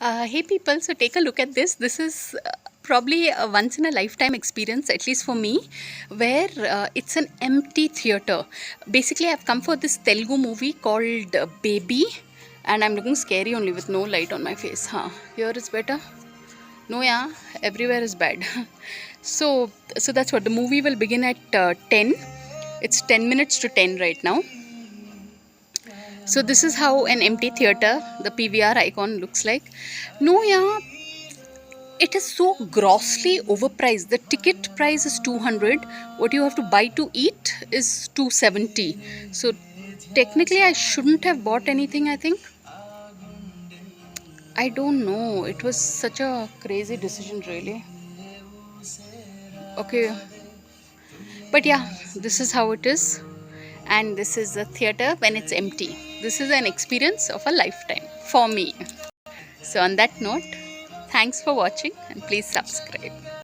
Hey people, so take a look at this. This is probably a once in a lifetime experience, at least for me, where it's an empty theater. Basically, I've come for this Telugu movie called Baby, and I'm looking scary only with no light on my face. Huh? Here is better. No, yeah, everywhere is bad. So that's what the movie will begin at 10. It's 10 minutes to 10 right now. So this is how an empty theater, the PVR icon looks like. No, yeah, it is so grossly overpriced. The ticket price is 200. What you have to buy to eat is 270. So technically I shouldn't have bought anything, I think. I don't know. It was such a crazy decision really. Okay. But yeah, this is how it is. And this is the theater when it's empty. This is an experience of a lifetime for me. So on that note, thanks for watching and please subscribe.